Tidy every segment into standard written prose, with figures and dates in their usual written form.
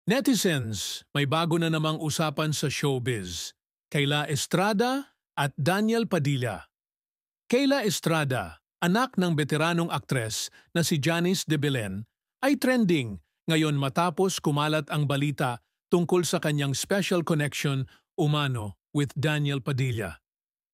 Netizens, may bago na namang usapan sa showbiz. Kayla Estrada at Daniel Padilla. Kayla Estrada, anak ng veteranong aktres na si Janice de Belen, ay trending ngayon matapos kumalat ang balita tungkol sa kanyang special connection umano with Daniel Padilla.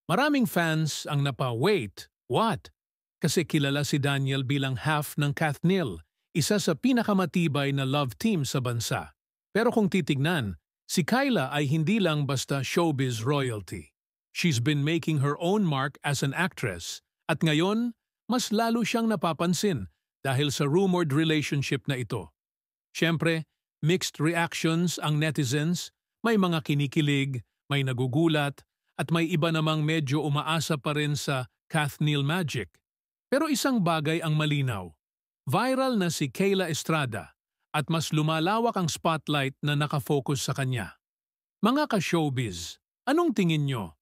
Maraming fans ang napa-wait, what? Kasi kilala si Daniel bilang half ng Kathnil, isa sa pinakamatibay na love team sa bansa. Pero kung titignan, si Kayla ay hindi lang basta showbiz royalty. She's been making her own mark as an actress at ngayon, mas lalo siyang napapansin dahil sa rumored relationship na ito. Siyempre, mixed reactions ang netizens, may mga kinikilig, may nagugulat, at may iba namang medyo umaasa pa rin sa Kathnil magic. Pero isang bagay ang malinaw. Viral na si Kayla Estrada at mas lumalawak ang spotlight na nakafocus sa kanya. Mga ka-showbiz, anong tingin nyo?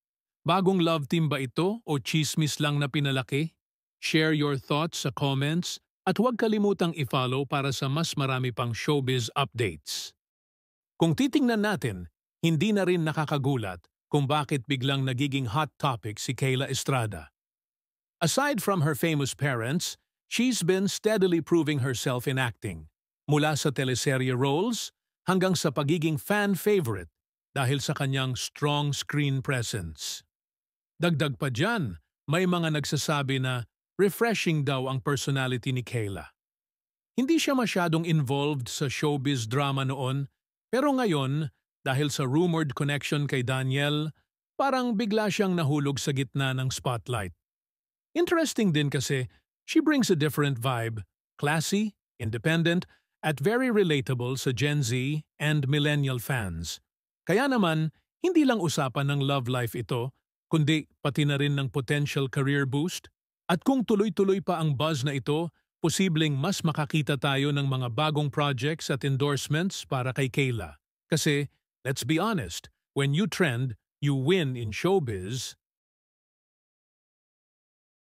Bagong love team ba ito o chismis lang na pinalaki? Share your thoughts sa comments at huwag kalimutang i-follow para sa mas marami pang showbiz updates. Kung titingnan natin, hindi na rin nakakagulat kung bakit biglang nagiging hot topic si Kayla Estrada. Aside from her famous parents, she's been steadily proving herself in acting. Mula sa teleserye roles hanggang sa pagiging fan favorite dahil sa kanyang strong screen presence. Dagdag pa dyan, may mga nagsasabi na refreshing daw ang personality ni Kayla. Hindi siya masyadong involved sa showbiz drama noon, pero ngayon, dahil sa rumored connection kay Daniel, parang bigla siyang nahulog sa gitna ng spotlight. Interesting din kasi, she brings a different vibe, classy, independent, at very relatable sa Gen Z and millennial fans. Kaya naman, hindi lang usapan ng love life ito, kundi pati na rin ng potential career boost. At kung tuloy-tuloy pa ang buzz na ito, posibleng mas makakita tayo ng mga bagong projects at endorsements para kay Kayla. Kasi, let's be honest, when you trend, you win in showbiz.